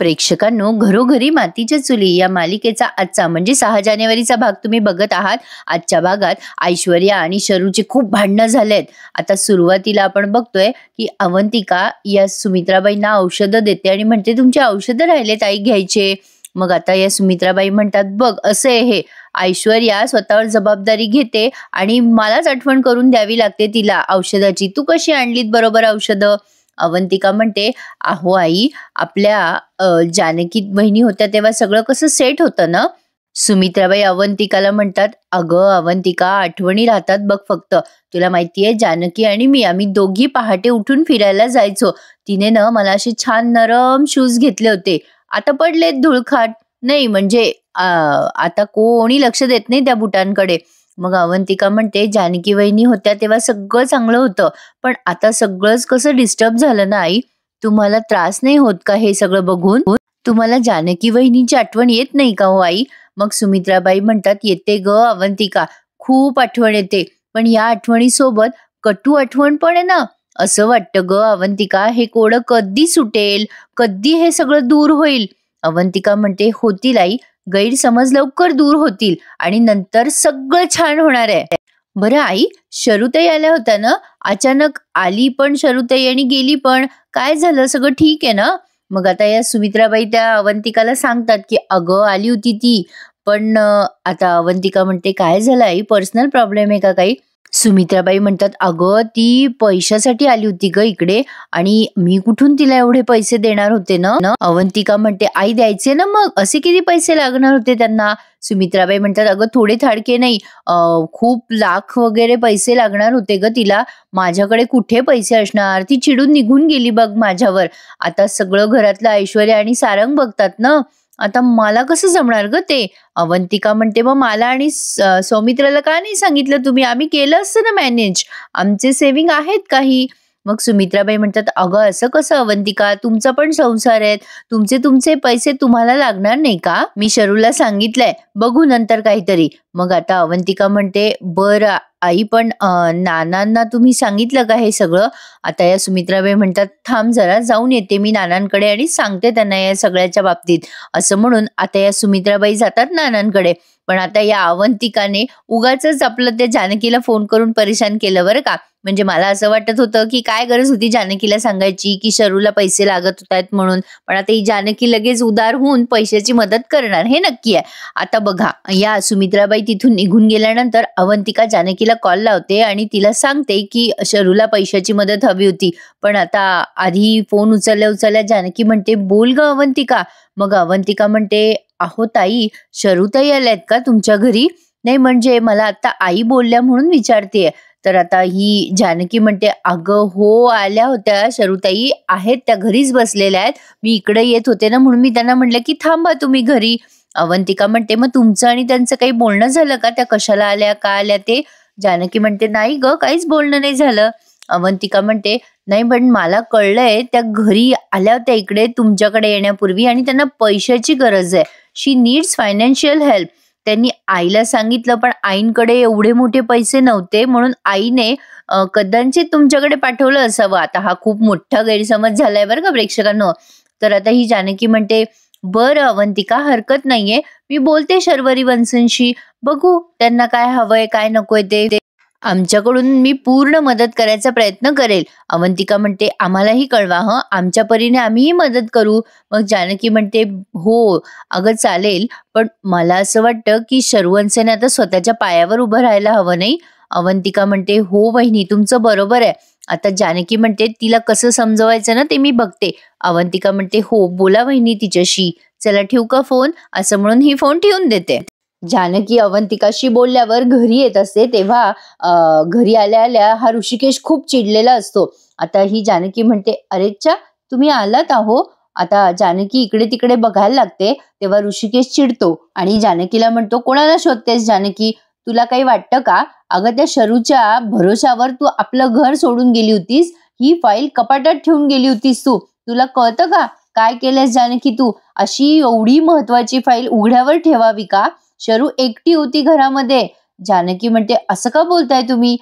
प्रेक्षकांनो, घरोघरी मातीच्या चुली या मालिकेचा आजचा म्हणजे 6 जानेवारीचा भाग तुम्ही बघत आहात. आजच्या भागात ऐश्वर्या आणि शरूचे खूप भांडणं झालेत. आता सुरुवातीला आपण बघतोय की अवंतिका या सुमित्राबाईंना औषधं देते आणि म्हणते तुमचे औषधं राहिलेत आई घ्यायचे. मग आता या सुमित्राबाई म्हणतात बघ असं आहे हे. ऐश्वर्या स्वतःवर जबाबदारी घेते आणि मलाच आठवण करून द्यावी लागते तिला औषधाची. तू कशी आणलीत बरोबर औषधं? अवंतिका म्हणते अहो आई, आपल्या जानकी बहिणी होत्या तेव्हा सगळं कसं सेट होतं ना. सुमित्राबाई अवंतिकाला म्हणतात अगं अवंतिका, आठवणी राहतात बघ फक्त. तुला माहितीये जानकी आणि मी आम्ही दोघी पहाटे उठून फिरायला जायचो. तिने ना मला असे छान नरम शूज घेतले होते. आता पडलेत धुळखाट. नाही म्हणजे आता कोणी लक्ष देत नाही त्या बुटांकडे. मग अवंतिका म्हणते जानकी वहिनी होत्या तेव्हा सगळं चांगलं होतं, पण आता सगळंच कसं डिस्टर्ब झालं ना आई. तुम्हाला त्रास नाही होत का हे सगळं बघून? तुम्हाला जानकी वहिनीची आठवण येत नाही का हो आई? मग सुमित्राबाई म्हणतात येते ग अवंतिका, खूप आठवण येते, पण या आठवणीसोबत कटू आठवण पण आहे ना. असं वाटतं ग अवंतिका, हे कोडं कधी सुटेल, कधी हे सगळं दूर होईल? अवंतिका म्हणते होतील आई, गैरसमज लवकर दूर होतील आणि नंतर सगळं छान होणार आहे. बरं आई, शरूताई आल्या होत्या ना, अचानक आली पण शरूताई आणि गेली पण, काय झालं, सगळं ठीक आहे ना? मग आता या सुमित्राबाई त्या अवंतिकाला सांगतात की अगं आली होती ती, पण आता अवंतिका म्हणते काय झालं आई, पर्सनल प्रॉब्लेम आहे का काही? सुमित्राबाई म्हणतात अगं ती पैशासाठी आली होती ग इकडे, आणि मी कुठून तिला एवढे पैसे देणार होते ना. अवंतिका म्हणते आई द्यायचे ना, मग असे किती पैसे लागणार होते त्यांना? सुमित्राबाई म्हणतात अगं थोडे थाडके नाही, खूप लाख वगैरे पैसे लागणार होते ग तिला. माझ्याकडे कुठे पैसे असणार, ती चिडून निघून गेली बघ माझ्यावर. आता सगळं घरातलं ऐश्वर्या आणि सारंग बघतात ना, आता मला कसं जमणार ग ते? अवंतिका म्हणते मग मला आणि सौमित्राला का नाही सांगितलं तुम्ही? आम्ही केलं असतं ना मॅनेज, आमचे सेव्हिंग आहेत काही. मग सुमित्राबाई म्हणतात अगं असं कसं अवंतिका, तुमचा पण संसार आहे, तुमचे तुमचे पैसे तुम्हाला लागणार नाही का? मी शरूला सांगितलंय, बघू नंतर काहीतरी. मग आता अवंतिका म्हणते बरं आई, पण नानांना तुम्ही सांगितलं का हे सगळं? आता या सुमित्राबाई म्हणतात थांब जरा, जाऊन येते मी नानांकडे आणि सांगते त्यांना या सगळ्याच्या बाबतीत. असं म्हणून आता या सुमित्राबाई जातात नानांकडे. पण आता या अवंतिकाने उगाच आपलं त्या जानकीला फोन करून परेशान केलं बरं का. म्हणजे मला असं वाटत होतं की काय गरज होती जानकीला सांगायची की शरूला पैसे लागत होत आहेत म्हणून, पण आता ही जानकी लगेच उदार होऊन पैशाची मदत करणार हे नक्की आहे. आता बघा, या सुमित्राबाई तिथून निघून गेल्यानंतर अवंतिका जानकीला कॉल लावते आणि तिला सांगते की शरूला पैशाची मदत हवी होती. पण आता आधी फोन उचलल्या जानकी म्हणते बोल ग अवंतिका. मग अवंतिका म्हणते अहो ताई, शरूताई आल्यात का तुमच्या घरी? नाही म्हणजे मला आता आई बोलल्या म्हणून विचारतेय. तर आता ही जानकी म्हणते अगं हो आल्या होत्या शरूताई, आहेत त्या घरीच बसलेल्या आहेत, मी इकडे येत होते ना म्हणून मी त्यांना म्हटलं की थांबा तुम्ही घरी. अवंतिका म्हणते मग तुमचं आणि त्यांचं काही बोलणं झालं का, त्या कशाला आल्या का आल्या ते? जानकी म्हणते नाही ग, काहीच बोलणं नाही झालं. अवंतिका म्हणते नाही पण मला कळलंय त्या घरी आल्या होत्या इकडे तुमच्याकडे येण्यापूर्वी आणि त्यांना पैशाची गरज आहे. शी नीड्स फायनान्शियल हेल्प. त्यांनी आईला सांगितलं पण आईंकडे एवढे मोठे पैसे नव्हते म्हणून आईने कदाचित तुमच्याकडे पाठवलं असावं. आता हा खूप मोठा गैरसमज झालाय बरं का प्रेक्षकांनो. तर आता ही जानकी म्हणते बरं अवंतिका, हरकत नाहीये, मी बोलते शर्वरी वंशंशी, बघू त्यांना काय हवंय काय नकोय ते. आमच्याकडून मी पूर्ण मदत करायचा प्रयत्न करेल. अवंतिका म्हणते आम्हालाही कळवा हं, आमच्या परीने आम्हीही मदत करू. मग जानकी म्हणते हो अगं चालेल, पण मला असं वाटतं की शर्वंशने आता स्वतःच्या पायावर उभं राहायला हवं नाही. अवंतिका म्हणते हो वहिनी तुमचं बरोबर आहे. आता जानकी म्हणते तिला कसं समजवायचं ना ते मी बघते. अवंतिका म्हणते हो बोला वहिनी तिच्याशी, चला ठेवू का फोन? असं म्हणून ही फोन ठेवून देते. जानकी अवंतिकाशी बोलल्यावर घरी येत असते तेव्हा घरी आल्या आल्या हा ऋषिकेश खूप चिडलेला असतो. आता ही जानकी म्हणते अरेच्छा तुम्ही आलात आहो. आता जानकी इकडे तिकडे बघायला लागते तेव्हा ऋषिकेश चिडतो आणि जानकीला म्हणतो कोणाला शोधतेस जानकी, तुला काही वाटतं का? अगं त्या शरूच्या भरोशावर तू आपलं घर सोडून गेली होतीस, ही फाईल कपाटात ठेवून गेली होतीस तू, तुला कळतं का काय केलंस जानकी तू? अशी एवढी महत्वाची फाईल उघड्यावर ठेवावी का? शरू एकटी होती घरामध्ये. जानकी म्हणते असं का बोलताय तुम्ही?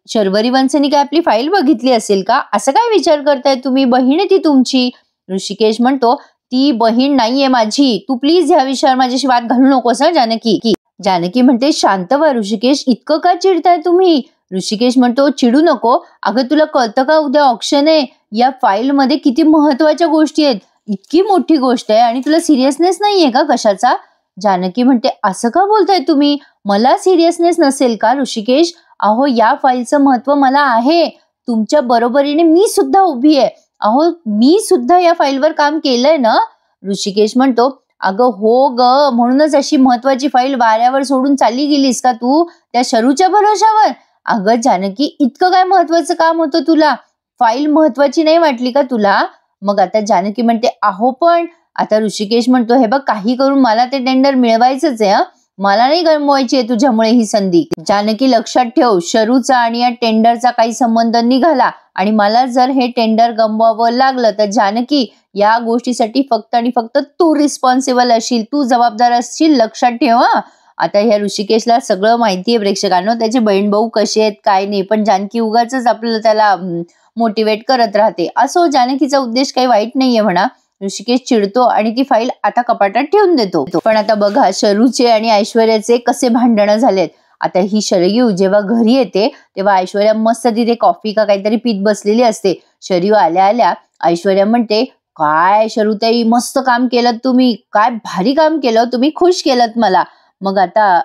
शर्वरी वंशनी काय आपली फाईल बघितली असेल का? असं काय विचार करताय तुम्ही? बहीण आहे ती तुमची. ऋषिकेश म्हणतो ती बहीण नाहीये माझी. तू प्लीज ह्या विषयावर माझ्याशी वाद घालू नकोस हं जानकी. जानकी म्हणते शांत व्हा ऋषिकेश, इतकं का चिडताय तुम्ही? ऋषिकेश म्हणतो चिडू नको. अगं तुला कळतं का उद्या ऑक्शन आहे, या फाईल मध्ये किती महत्वाच्या गोष्टी आहेत, इतकी मोठी गोष्ट आहे आणि तुला सिरियसनेस नाहीये का कशाचा? जानकी म्हणते असं का बोलताय तुम्ही, मला सिरियसनेस नसेल का ऋषिकेश? अहो या फाईलचं महत्व मला आहे, तुमच्या बरोबरीने मी सुद्धा उभी आहे. अहो मी सुद्धा या फाईलवर काम केलंय ना. ऋषिकेश म्हणतो अगं हो ग, म्हणूनच अशी महत्वाची फाईल वाऱ्यावर सोडून चालली गेलीस का तू त्या शरूच्या भरोशावर? अगं जानकी इतकं काय महत्वाचं काम होतं तुला, फाईल महत्वाची नाही वाटली का तुला? मग आता जानकी म्हणते अहो पण आता ऋषिकेश म्हणतो हे बघ काही करून मला ते टेंडर मिळवायचंच आहे, मला नाही गमवायची आहे तुझ्यामुळे ही संधी. जानकी लक्षात ठेव, शरूचा आणि या टेंडरचा काही संबंध निघाला आणि मला जर हे टेंडर गमवावं लागलं तर जानकी या गोष्टीसाठी फक्त आणि फक्त तू रिस्पॉन्सिबल असशील, तू जबाबदार असशील, लक्षात ठेव. आता ह्या ऋषिकेशला सगळं माहिती आहे प्रेक्षकांनो, त्याचे बहीण भाऊ कसे आहेत काय नाही, पण जानकी उगाच आपल्याला त्याला मोटिवेट करत राहते. असो, जानकीचा उद्देश काही वाईट नाहीये म्हणा. ऋषिकेश चिडतो आणि ती फाईल आता कपाटात ठेवून देतो. पण आता बघा शरूचे आणि ऐश्वर्याचे कसे भांडणं झालेत. आता ही शरयू जेव्हा घरी येते तेव्हा ऐश्वर्या मस्त तिथे कॉफी का काहीतरी पीत बसलेली असते. शरयू आल्या आल्या ऐश्वर्या म्हणते काय शरूताई मस्त काम केलं तुम्ही, काय भारी काम केलं तुम्ही, खुश केलं मला. मग आता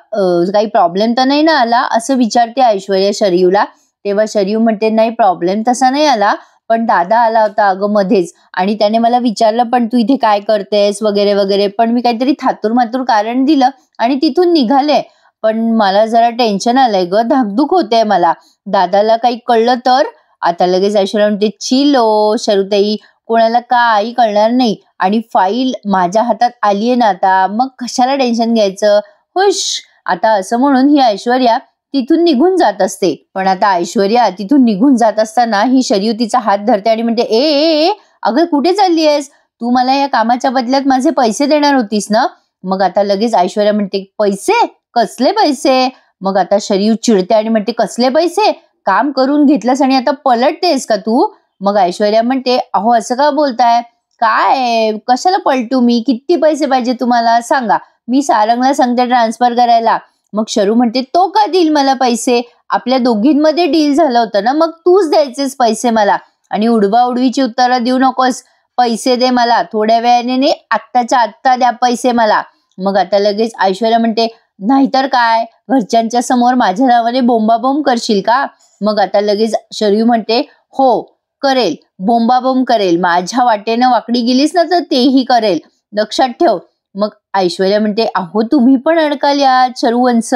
काही प्रॉब्लेम तर नाही ना आला असं विचारते ऐश्वर्या शरयूला. तेव्हा शरयू म्हणते नाही प्रॉब्लेम तसा नाही आला, पण दादा आला होता अगं मध्येच आणि त्याने मला विचारलं पण तू इथे काय करतेस वगैरे वगैरे, पण मी काहीतरी थातूर मातूर कारण दिलं आणि तिथून निघाले. पण मला जरा टेन्शन आलंय ग, धाकधूक होते मला, दादाला काही कळलं तर. आता लगेच ऐश्वर्या म्हणते चिलो शरूताई, कोणाला काही कळणार नाही आणि फाईल माझ्या हातात आलीये ना आता, मग कशाला टेन्शन घ्यायचं, हुश. आता असं म्हणून ही ऐश्वर्या तिथून निघून जात असते. पण आता ऐश्वर्या तिथून निघून जात असताना ही शरयू तिचा हात धरते आणि म्हणते ए अगं कुठे चालली आहेस, तू मला या कामाच्या बदल्यात माझे पैसे देणार होतीस ना. मग आता लगेच ऐश्वर्या म्हणते पैसे, कसले पैसे? मग आता शरयू चिडते आणि म्हणते कसले पैसे, काम करून घेतलंस आणि आता पलटतेस का तू? मग ऐश्वर्या म्हणते अहो असं का बोलताय, काय कशाला पलटू मी, किती पैसे पाहिजे तुम्हाला सांगा, मी सारंगला सांगते ट्रान्सफर करायला. मग शरू म्हणते तो का देईल मला पैसे, आपल्या दोघींमध्ये डील झालं होतं ना, मग तूच द्यायचेस पैसे मला आणि उडवा उडवीची उत्तरं देऊ नकोस, पैसे दे मला, थोड्या वेळाने नाही आत्ताच्या आत्ता द्या पैसे मला. मग आता लगेच ऐश्वर्या म्हणते नाहीतर काय, घरच्यांच्या समोर माझ्या नावाने बोंबाबोंब करशील का? मग आता लगेच शरयू म्हणते हो करेल, बोंबाबोंब करेल, माझ्या वाटेनं वाकडी गेलीस ना तर तेही करेल, लक्षात ठेव. मग ऐश्वर्या म्हणते अहो तुम्ही पण अडकाल्यात शरूवंश.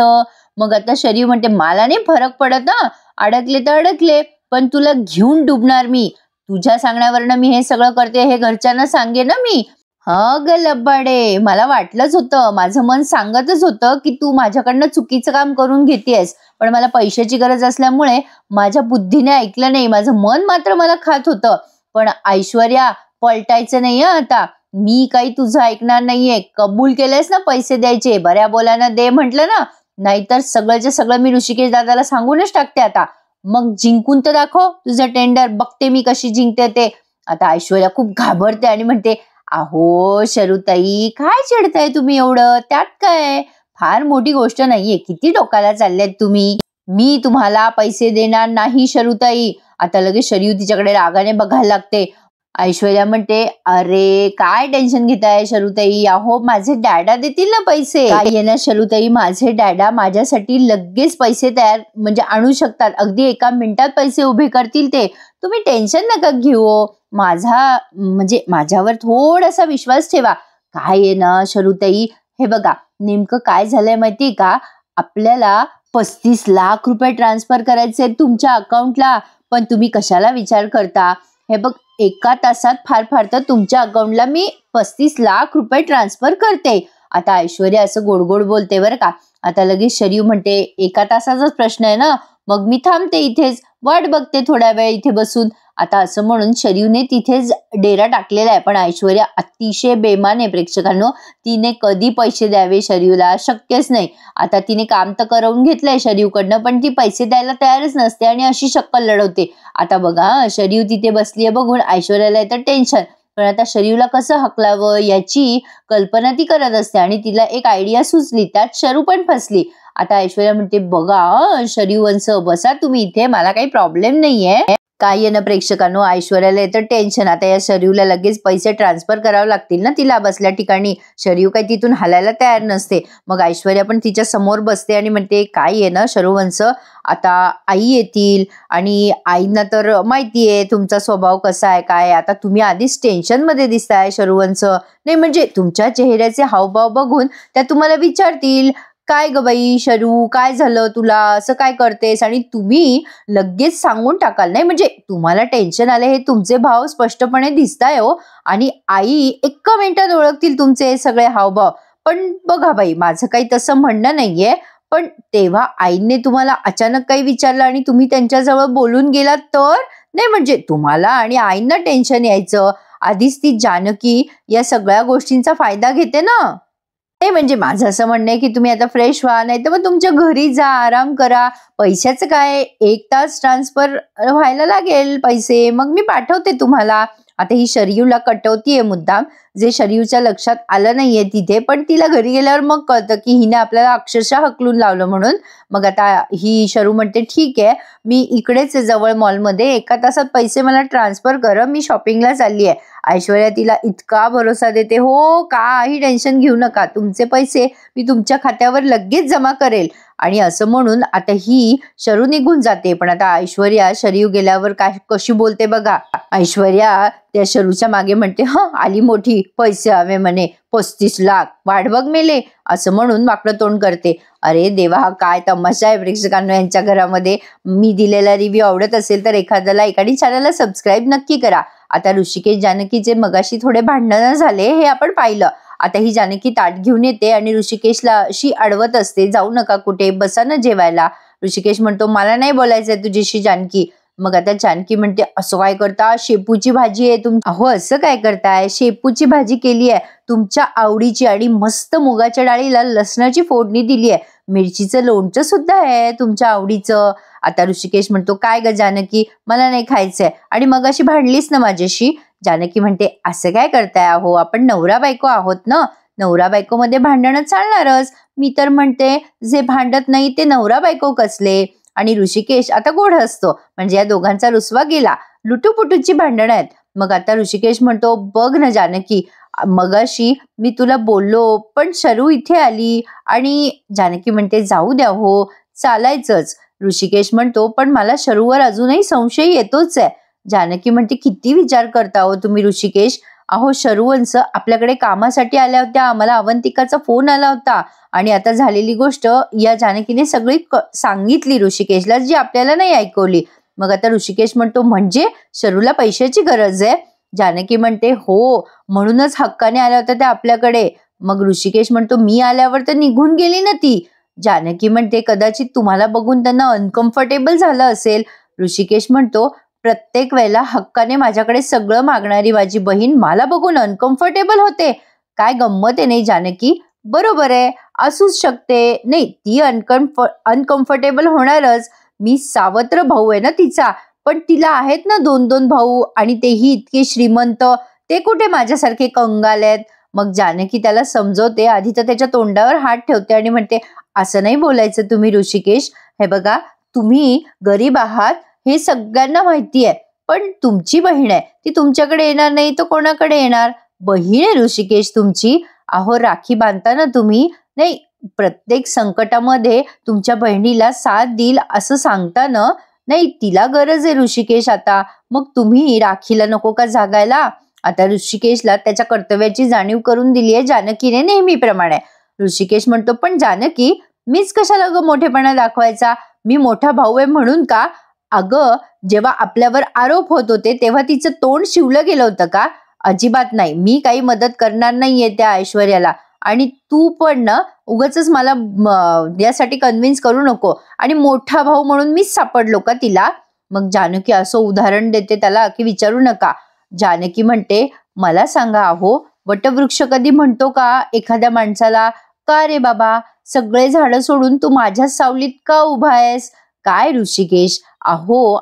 मग आता शरयू म्हणते मला नाही फरक पडत ना, अडकले तर अडकले, पण तुला घेऊन डुबणार मी, तुझ्या सांगण्यावरनं मी हे सगळं करते, हे घरच्यांना सांगे ना मी. हा ग लब्बाडे, मला वाटलंच होतं, माझं मन सांगतच होतं की तू माझ्याकडनं चुकीचं काम करून घेतेस, पण मला पैशाची गरज असल्यामुळे माझ्या बुद्धीने ऐकलं नाही, माझं मन मात्र मला खात होतं. पण ऐश्वर्या पलटायचं नाही आता, मी काही तुझं ऐकणार नाहीये, कबूल केलंयस ना पैसे द्यायचे, बऱ्या बोलानं दे म्हटलं ना, नाहीतर सगळंच्या सगळं मी ऋषिकेश दादाला सांगूनच टाकते आता, मग जिंकून तर दाखव तुझं टेंडर, बघते मी कशी जिंकते ते. आता ऐश्वर्या खूप घाबरते आणि म्हणते अहो शरूताई काय चिडताय तुम्ही एवढं, त्यात काय फार मोठी गोष्ट नाहीये, किती डोक्याला चालल्यात तुम्ही, मी तुम्हाला पैसे देणार नाही शरूताई. आता लगेच शरयू तिच्याकडे रागाने बघायला लागते. ऐश्वर्या म्हणते अरे काय टेन्शन घेताय शरूताई, अहो माझे डॅडा देतील ना पैसे, काय येणार शरूताई, माझे डॅडा माझ्यासाठी लगेच पैसे तयार म्हणजे आणू शकतात, अगदी एका मिनिटात पैसे उभे करतील ते, तुम्ही टेन्शन नका घेऊ, माझा म्हणजे माझ्यावर थोडासा विश्वास ठेवा. काय आहे ना शरूताई, हे बघा नेमकं काय झालंय माहितीये का, आपल्याला 35 लाख रुपये ट्रान्सफर करायचे तुमच्या अकाउंटला, पण तुम्ही कशाला विचार करता, हे बघ एका तासात फार फार तर तुमच्या अकाउंटला मी 35 लाख रुपये ट्रान्सफर करते. आता ऐश्वर्या असं गोड गोड बोलते बरं का. आता लगेच शरयू म्हणते एका तासाचाच प्रश्न आहे ना, मग मी थांबते इथेच, वाट बघते थोड्या वेळ इथे बसून. आता असं म्हणून शरयूने तिथेच डेरा टाकलेला आहे, पण ऐश्वर्या अतिशय बेमान आहे प्रेक्षकांनो, तिने कधी पैसे द्यावे शरयूला शक्यच नाही. आता तिने काम तर करवून घेतलंय शरयूकडनं, पण ती पैसे द्यायला तयारच नसते आणि अशी शक्कल लढवते. आता बघा शरयू तिथे बसलीये बघून ऐश्वर्याला येतं टेन्शन, पण आता शरीरला कसं हकलावं याची कल्पना ती करत असते आणि तिला एक आयडिया सुचली, त्यात शरू पण फसली. आता ऐश्वर्या म्हणते, बघा शरीर वंश, बसा तुम्ही इथे, मला काही प्रॉब्लेम नाहीये. काय आहे ना प्रेक्षकांनो, ऐश्वर्याला येतं टेन्शन. आता या शरीरला लगेच पैसे ट्रान्सफर करावे लागतील ना तिला बसल्या ठिकाणी. शरीर काही तिथून हलायला तयार नसते. मग ऐश्वर्या पण तिच्या समोर बसते आणि म्हणते, काय आहे ना शरूवंश, आता आई येतील आणि आईंना तर माहितीये तुमचा स्वभाव कसा आहे काय. आता तुम्ही आधीच टेन्शन मध्ये दिसताय शरूवंश. नाही म्हणजे तुमच्या चेहऱ्याचे हावभाव बघून त्या तुम्हाला विचारतील, काय ग बाई शरू, काय झालं तुला, असं काय करतेस, आणि तुम्ही लगेच सांगून टाकाल. नाही म्हणजे तुम्हाला टेन्शन आले हे तुमचे भाव स्पष्टपणे दिसताय हो, आणि आई एका मिनिटात ओळखतील तुमचे हे सगळे हावभाव. पण बघा बाई, माझं काही तसं म्हणणं नाहीये, पण तेव्हा आईने तुम्हाला अचानक काही विचारलं आणि तुम्ही त्यांच्याजवळ बोलून गेलात तर. नाही म्हणजे तुम्हाला आणि आईंना टेन्शन यायचं. आधीच ती जानकी या सगळ्या गोष्टींचा फायदा घेते ना. नाही म्हणजे माझं असं म्हणणं आहे की तुम्ही आता फ्रेश व्हा, नाही तर मग तुमच्या घरी जा, आराम करा. पैशाचं काय, 1 तास ट्रान्सफर व्हायला लागेल पैसे, मग मी पाठवते तुम्हाला. आता ही शरीयूला कटवतीये मुद्दाम, जे शरीयूच्या लक्षात आलं नाहीये तिथे, पण तिला घरी गेल्यावर मग कळतं की हिने आपल्याला अक्षरशः हकलून लावलं म्हणून. मग आता ही शरू म्हणते, ठीक आहे, मी इकडेच जवळ मॉलमध्ये 1 तासात पैसे मला ट्रान्सफर कर, मी शॉपिंगला चालली आहे. ऐश्वर्या तिला इतका भरोसा देते, हो काही टेन्शन घेऊ नका, तुमचे पैसे मी तुमच्या खात्यावर लगेच जमा करेल. आणि असं म्हणून आता ही शरू निघून जाते. पण आता ऐश्वर्या शरीयू गेल्यावर काय कशी बोलते बघा. ऐश्वर्या त्या शरूच्या मागे म्हणते, आली मोठी, पैसे हवे म्हणे 35 लाख, वाट बघ मेले, असं म्हणून वाकडं तोंड करते. अरे देवा, हा काय तमाशा आहे प्रेक्षकांनो यांच्या घरामध्ये. मी दिलेला रिव्ह्यू आवडत असेल तर एखादी चॅनलला सबस्क्राईब नक्की करा. आता ऋषिकेश जानकीचे मगाशी थोडे भांडणं झाले हे आपण पाहिलं. आता ही जानकी ताट घेऊन येते आणि ऋषिकेशला अशी अडवत असते, जाऊ नका कुठे, बसा ना जेवायला. ऋषिकेश म्हणतो, मला नाही बोलायचंय तुझ्याशी जानकी. मग आता जानकी म्हणते, असं काय करता, शेपूची भाजी आहे तुम. अहो असं काय करताय, शेपूची भाजी केली आहे तुमच्या आवडीची आणि मस्त मुगाच्या डाळीला लसणाची फोडणी दिली आहे, मिरचीचं लोणचं सुद्धा आहे तुमच्या आवडीचं. आता ऋषिकेश म्हणतो, काय ग जानकी, मला नाही खायचंय, आणि मग अशी भांडलीस ना माझ्याशी. जानकी म्हणते, असं काय करताय, अहो आपण नवरा बायको आहोत ना, नवरा बायको मध्ये भांडणं चालणारच. मी तर म्हणते, जे भांडत नाही ते नवरा बायको कसले. आणि ऋषिकेश आता गोड हसतो, म्हणजे या दोघांचा रुसवा गेला. लुटूपुटूची भांडणं आहेत. मग आता ऋषिकेश म्हणतो, बघ ना जानकी, मगाशी मी तुला बोललो पण शरू इथे आली. आणि जानकी म्हणते, जाऊ द्या हो, चालायचंच. ऋषिकेश म्हणतो, पण मला शरूवर अजूनही संशय येतोच आहे. जानकी म्हणते, किती विचार करता हो तुम्ही ऋषिकेश. अहो शरूवंश आपल्याकडे कामासाठी आल्या होत्या, आम्हाला अवंतिकाचा फोन आला होता, आणि आता झालेली गोष्ट या जानकीने सगळी सांगितली ऋषिकेशला, जी आपल्याला नाही ऐकवली. मग आता ऋषिकेश म्हणतो, म्हणजे शरूला पैशाची गरज आहे. जानकी म्हणते, हो, म्हणूनच हक्काने आल्या होत्या त्या आपल्याकडे. मग ऋषिकेश म्हणतो, मी आल्यावर तर निघून गेली ना ती. जानकी म्हणते, कदाचित तुम्हाला बघून त्यांना अनकम्फर्टेबल झालं असेल. ऋषिकेश म्हणतो, प्रत्येक वेळेला हक्काने माझ्याकडे सगळं मागणारी माझी बहीण मला बघून अनकम्फर्टेबल होते, काय गंमत आहे नाही जानकी. बरोबर आहे, असूच शकते. नाही, ती अनकम्फर्टेबल होणारच. मी सावत्र भाऊ आहे ना तिचा, पण तिला आहेत ना 2-2 भाऊ, आणि तेही इतके श्रीमंत, ते कुठे माझ्यासारखे कंगाल आहेत. मग जानकी त्याला समजवते, आधी तर त्याच्या तोंडावर हात ठेवते आणि म्हणते, असं नाही बोलायचं तुम्ही ऋषिकेश. हे बघा, तुम्ही गरीब आहात हे सगळ्यांना माहिती आहे, पण तुमची बहीण आहे, ती तुमच्याकडे येणार नाही तर कोणाकडे येणार. बहीण आहे ऋषिकेश तुमची. अहो राखी बांधताना तुम्ही, नाही, प्रत्येक संकटामध्ये तुमच्या बहिणीला साथ देईल असं सांगता ना. नाही, तिला गरज आहे ऋषिकेश आता. मग तुम्ही राखीला नको का जागायला. आता ऋषिकेशला त्याच्या कर्तव्याची जाणीव करून दिली आहे जानकीने नेहमीप्रमाणे. ऋषिकेश म्हणतो, पण जानकी, मीच कशाला ग मोठेपणा दाखवायचा, मी मोठा भाऊ आहे म्हणून का. अगं, जेव्हा आपल्यावर आरोप होत होते तेव्हा तिचं तोंड शिवलं गेलं होतं का. अजिबात नाही, मी काही मदत करणार नाहीये त्या ऐश्वर्याला. आणि तू पण ना उगाचच मला यासाठी कन्व्हिन्स करू नको, आणि मोठा भाऊ म्हणून मीच सापडलो का तिला. मग जानकी असं उदाहरण देते त्याला की विचारू नका. जानकी म्हणते, मला सांगा अहो, वटवृक्ष कधी म्हणतो का एखाद्या माणसाला, का रे बाबा, सगळे झाडं सोडून तू माझ्याच सावलीत का उभा आहेस. काय ऋषिकेश, अहो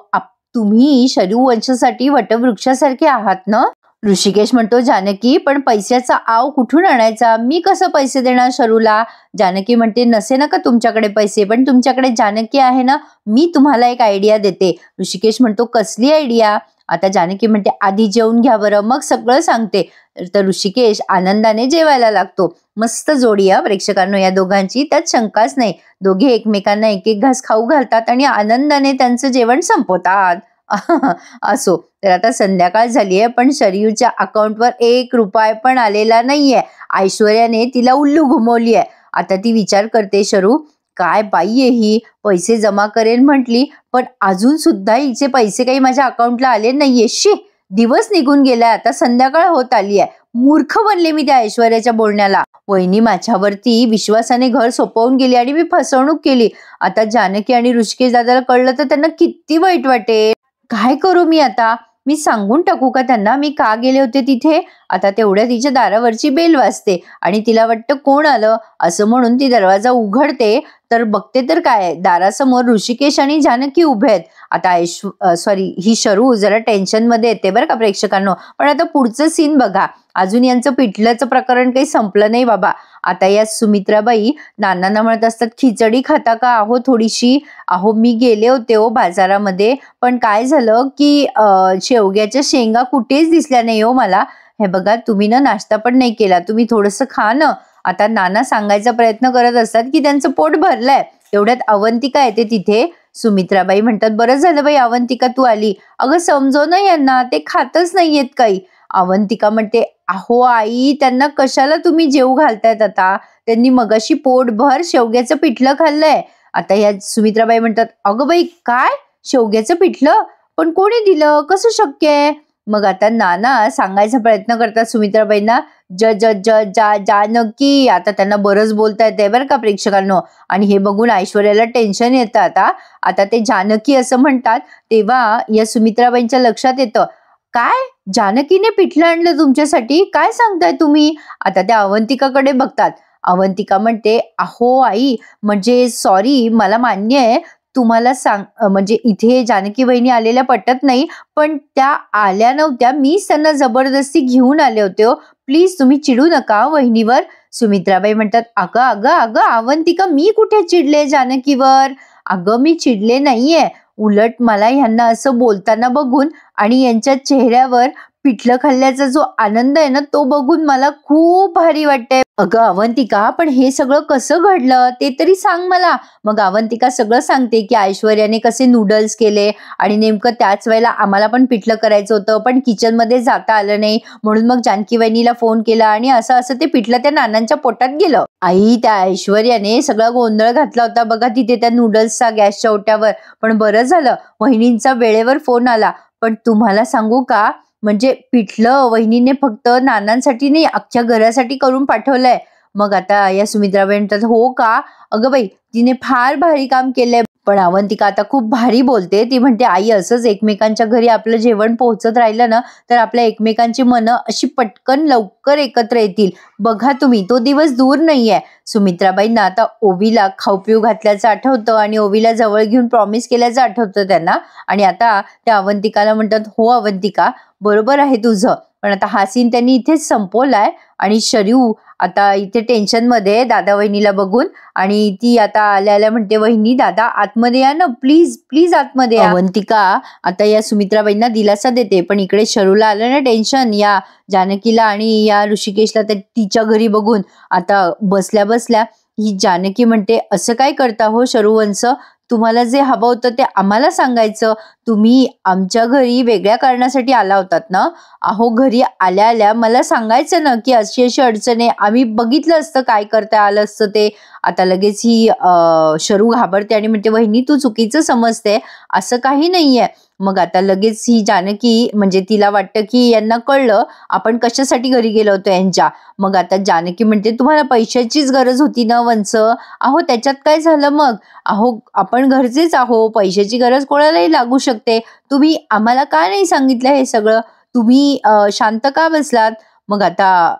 तुम्ही शरीर वंशासाठी वटवृक्षासारखे आहात ना. ऋषिकेश म्हणतो, जानकी पण पैशाचा आव कुठून आणायचा, मी कसं पैसे देणार शरूला. जानकी म्हणते, नसे ना का तुमच्याकडे पैसे, पण तुमच्याकडे जानकी आहे ना, मी तुम्हाला एक आयडिया देते. ऋषिकेश म्हणतो, कसली आयडिया. आता जानकी म्हणते, आधी जेवून घ्या बरं, मग सगळं सांगते. तर ऋषिकेश आनंदाने जेवायला लागतो. मस्त जोडी प्रेक्षकांनो या दोघांची, त्यात शंकाच नाही. दोघे एकमेकांना एक एक घास खाऊ घालतात आणि आनंदाने त्यांचं जेवण संपवतात. असो, तर आता संध्याकाळ झालीये, पण शरयूच्या अकाउंटवर 1 रुपया पण आलेला नाहीये. ऐश्वर्याने तिला उल्लू घुमवलीये. आता ती विचार करते, शरू काय बाई आहे ही, पैसे जमा करेल म्हटली, पण अजून सुद्धा हिचे पैसे काही माझ्या अकाउंटला आले नाहीये. शी, दिवस निघून गेलाय, आता संध्याकाळ होत आली आहे. मूर्ख बनले मी त्या ऐश्वर्याच्या बोलण्याला. वहिनी माझ्यावरती विश्वासाने घर सोपवून गेली आणि मी फसवणूक केली. आता जानकी आणि ऋषिकेश दादाला कळलं तर त्यांना किती वाईट वाटेल. काय करू मी आता. मी सांगून टाकू का त्यांना मी का गेले होते तिथे. आता तेवढ्या तिच्या दारावरची बेल वाजते आणि तिला वाटतं कोण आलं असं, म्हणून ती दरवाजा उघडते तर बघते तर काय, दारासमोर ऋषिकेश आणि जानकी उभे आहेत. आता ही शरू जरा टेन्शन मध्ये येते बरं का प्रेक्षकांनो. पण आता पुढचं सीन बघा. अजून यांचं पिठल्याचं प्रकरण काही संपलं नाही बाबा. आता या सुमित्राबाई नानांना म्हणत असतात, खिचडी खाता का अहो थोडीशी. अहो मी गेले होते बाजारामध्ये, पण काय झालं की शेवग्याच्या शेंगा कुठेच दिसल्या नाही हो मला. हे बघा, तुम्ही ना नाश्ता पण नाही केला, तुम्ही थोडंसं खा ना. आता नाना सांगायचा प्रयत्न करत असतात की त्यांचं पोट भरलंय. तेवढ्यात अवंतिका येते तिथे. सुमित्राबाई म्हणतात, बरं झालं बाई अवंतिका तू आली. अगं समजव ना यांना, ते खातच नाहीयेत काही. अवंतिका म्हणते, अहो आई त्यांना कशाला तुम्ही जेवू घालतायत आता, त्यांनी मगाशी पोटभर शेवग्याचं पिठलं खाल्लंय. आता या सुमित्राबाई म्हणतात, अगं बाई काय, शेवग्याचं पिठलं पण कोणी दिलं, कसं शक्य आहे. मग आता नाना सांगायचा प्रयत्न करतात सुमित्राबाईंना, ज ज ज जा जानकी. आता त्यांना बरंच बोलता येते बरं का प्रेक्षकांनो. आणि हे बघून ऐश्वर्याला टेन्शन येतं. आता ते जानकी असं म्हणतात, तेव्हा या सुमित्राबाईंच्या लक्षात येतं, काय जानकीने पिठलं आणलं तुमच्यासाठी, काय सांगताय तुम्ही. आता त्या अवंतिकाकडे बघतात. अवंतिका म्हणते, अहो आई म्हणजे सॉरी, मला मान्य आहे तुम्हाला म्हणजे इथे जानकी वहिनी आलेल्या पटत नाही, पण त्या आल्या नव्हत्या, मीच त्यांना जबरदस्ती घेऊन आले होते. प्लीज तुम्ही चिडू नका वहिनीवर. सुमित्राबाई म्हणतात, अगं अगं अगं अवंतिका, मी कुठे चिडले जानकीवर. अगं मी चिडले नाहीये, उलट मला ह्यांना असं बोलताना बघून आणि यांच्या चेहऱ्यावर पिठलं खाल्ल्याचा जो आनंद आहे ना, तो बघून मला खूप भारी वाटतंय. अगं अवंतिका, पण हे सगळं कसं घडलं ते तरी सांग मला. मग अवंतिका सगळं सांगते की ऐश्वर्याने कसे नूडल्स केले आणि नेमकं त्याच वेळेला आम्हाला पण पिठलं करायचं होतं, पण किचन मध्ये जाता आलं नाही, म्हणून मग जानकी वहिनीला फोन केला आणि असं असं ते पिठलं त्या नानांच्या पोटात गेलं. आई, त्या ऐश्वर्याने सगळा गोंधळ घातला होता बघा तिथे त्या नूडल्सचा गॅसच्या ओट्यावर. पण बरं झालं वहिनींचा वेळेवर फोन आला. पण तुम्हाला सांगू का, म्हणजे पिठलं वहिनीने फक्त नानांसाठी नाही, अख्ख्या घरासाठी करून पाठवलंय. मग आता या सुमित्राबाई म्हणतात, हो का, अगं बाई तिने फार भारी काम केलंय. पण अवंतिका आता खूप भारी बोलते. ती म्हणते, आई असंच एकमेकांच्या घरी आपलं जेवण पोहोचत राहिलं ना, तर आपल्या एकमेकांची मनं अशी पटकन लवकर एकत्र येतील. बघा तुम्ही, तो दिवस दूर नाहीये. सुमित्राबाईंना आता ओवीला खाऊ पिऊ घातल्याचं आठवतं आणि ओवीला जवळ घेऊन प्रॉमिस केल्याचं आठवतं त्यांना. आणि आता त्या अवंतिकाला म्हणतात, हो अवंतिका बरोबर आहे तुझं. पण आता हा सीन त्यांनी इथेच संपवलाय. आणि शरयू आता इथे टेन्शन मध्ये दादा वहिनीला बघून, आणि ती आता आल्या म्हणते, वहिनी दादा आतमध्ये या ना, प्लीज प्लीज आतमध्ये या. अवंतिका आता या सुमित्राबाईंना दिलासा देते, पण इकडे शरूला आलं ना टेन्शन, या जानकीला आणि या ऋषिकेशला तिच्या घरी बघून. आता बसल्या बसल्या ही जानकी म्हणते, असं काय करता हो शरूवंश, तुम्हाला जे हवं होतं ते आम्हाला सांगायचं. तुम्ही आमच्या घरी वेगळ्या कारणासाठी आला होतात ना. अहो घरी आल्या आल्या मला सांगायचं ना की अशी अशी अडचण आहे, आम्ही बघितलं असतं काय करता आलं असतं ते. आता लगेच ही शरू घाबरते आणि म्हणते, वहिनी तू चुकीचं समजते, असं काही नाहीये. मग आता लगेच ही जानकी म्हणजे तिला वाटतं की यांना कळलं आपण कशासाठी घरी गेलो होतो यांच्या. मग आता जानकी म्हणते, तुम्हाला पैशाचीच गरज होती ना वंश. अहो त्याच्यात काय झालं मग, अहो आपण घरचेच आहो, पैशाची गरज कोणालाही लागू शकते. तुम्ही आम्हाला का नाही सांगितलं हे सगळं, तुम्ही शांत का बसलात. मग आता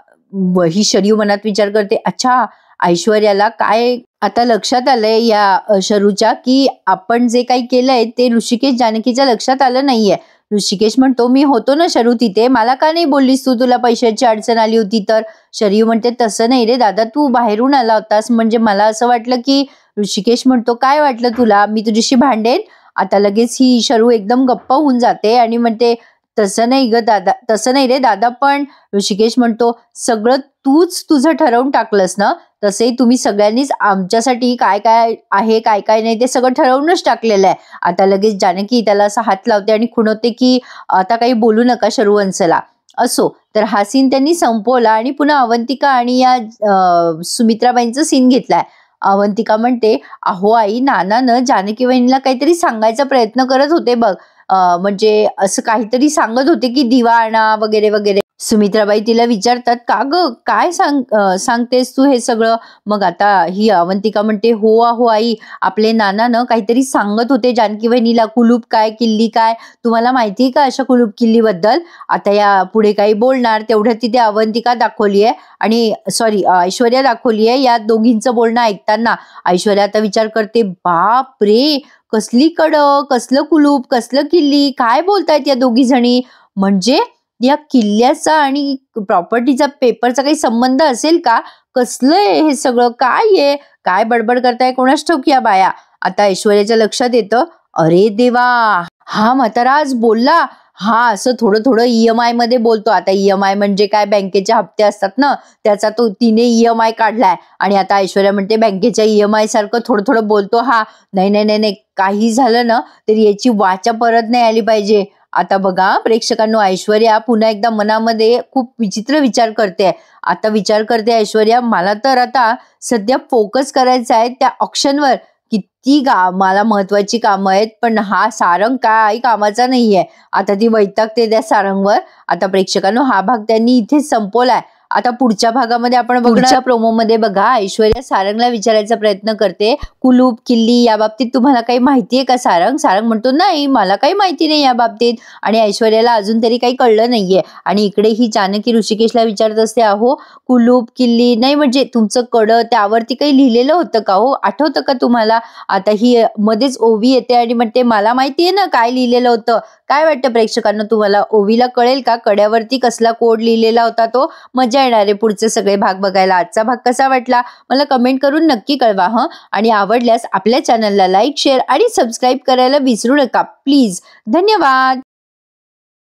ही शरयू मनात विचार करते, अच्छा ऐश्वर्याला काय आता लक्षात आलंय या शरूच्या की आपण जे काही केलंय ते ऋषिकेश जानकीच्या लक्षात आलं नाहीये. ऋषिकेश म्हणतो, मी होतो ना शरू तिथे, मला का नाही बोललीस तू, तुला पैशाची अडचण आली होती तर? शरयू म्हणते, तसं नाही रे दादा, तू बाहेरून आला होतास म्हणजे मला असं वाटलं की. ऋषिकेश म्हणतो, काय वाटलं तुला, मी तुझ्याशी भांडेन? आता लगेच ही शरू एकदम गप्प होऊन जाते आणि म्हणते, तसं नाही ग दादा, तसं नाही रे दादा. पण ऋषिकेश म्हणतो, सगळं तूच तुझं ठरवून टाकलंस ना, तसंही तुम्ही सगळ्यांनीच आमच्यासाठी काय काय आहे काय काय नाही ते सगळं ठरवूनच टाकलेलं आहे. आता लगेच जानकी त्याला असा हात लावते आणि खुणवते की आता काही बोलू नका शरूवंशला. असो, तर हा सीन त्यांनी संपवला आणि पुन्हा अवंतिका आणि या सुमित्राबाईंचा सीन घेतलाय. अवंतिका म्हणते, अहो आई, नानानं जानकी वहिनीला काहीतरी सांगायचा प्रयत्न करत होते बघ. म्हणजे असं काहीतरी सांगत होते की दिवा आणा वगैरे वगैरे. सुमित्राबाई तिला विचारतात, का ग, काय सांगतेस तू हे सगळं? मग आता ही अवंतिका म्हणते, हो अहो आई, आपले नानानं काहीतरी सांगत होते जानकी वहिनीला, कुलूप काय किल्ली काय. तुम्हाला माहितीये का अशा कुलूप किल्ली बद्दल? आता या पुढे काही बोलणार तेवढ्यात तिथे अवंतिका दाखवली आहे आणि सॉरी ऐश्वर्या दाखवली आहे. या दोघींचं बोलणं ऐकताना ऐश्वर्या आता विचार करते, बाप रे, कसली कडक, कसलं कुलूप, कसलं किल्ली, काय बोलतायत या दोघी जणी. म्हणजे या किल्ल्याचा आणि प्रॉपर्टीचा पेपरचा काही संबंध असेल का? कसलं आहे हे सगळं, काय आहे, काय बडबड करताय कोणाच ठाऊक या बाया. आता ऐश्वर्याच्या लक्षात येतं, अरे देवा, हा म्हातारा आज बोलला. हा असं थोडं थोडं EMI मध्ये बोलतो. आता EMI म्हणजे काय, बँकेचे हप्ते असतात ना, त्याचा तो तिने EMI काढलाय आणि आता ऐश्वर्या म्हणते, बँकेच्या EMI सारखं थोडं थोडं बोलतो हा. नाही नाही नाही नाही, काही झालं ना तर याची वाचा परत नाही आली पाहिजे. आता बघा प्रेक्षकांनो, ऐश्वर्या पुन्हा एकदा मनामध्ये खूप विचित्र विचार करते. आता विचार करते ऐश्वर्या, मला तर आता सध्या फोकस करायचा आहे त्या ऑप्शनवर. किती मला महत्वाची कामं आहेत, पण हा सारंग काही कामाचा नाहीये. आता ती वैतागते त्या सारंगवर. आता प्रेक्षकांनो, हा भाग त्यांनी इथेच संपवलाय. आता पुढच्या भागामध्ये आपण बघणार, प्रोमो मध्ये बघा, ऐश्वर्या सारंगला विचारायचा प्रयत्न करते, कुलूप किल्ली या बाबतीत तुम्हाला काही माहितीये का सारंग? सारंग म्हणतो, नाही, मला काही माहिती नाही या बाबतीत. आणि ऐश्वर्याला अजून तरी काही कळलं नाहीये. आणि इकडे ही जानकी ऋषिकेशला विचारत असते, अहो कुलूप किल्ली नाही म्हणजे तुमचं कडं त्यावरती काही लिहिलेलं होतं का हो, आठवतं का तुम्हाला? आता ही मध्येच ओवी येते आणि म्हणते, मला माहितीये ना काय लिहिलेलं होतं. काय वाटतं प्रेक्षकांना, तुम्हाला ओवीला कळेल का कड्यावरती कसला कोड लिहिलेला होता तो? मजा येणार आहे पुढचे सगळे भाग बघायला. आजचा भाग कसा वाटला मला कमेंट करून नक्की कळवा हं. आणि आवडल्यास आपल्या चॅनलला लाईक, शेअर आणि सबस्क्राईब करायला विसरू नका प्लीज. धन्यवाद.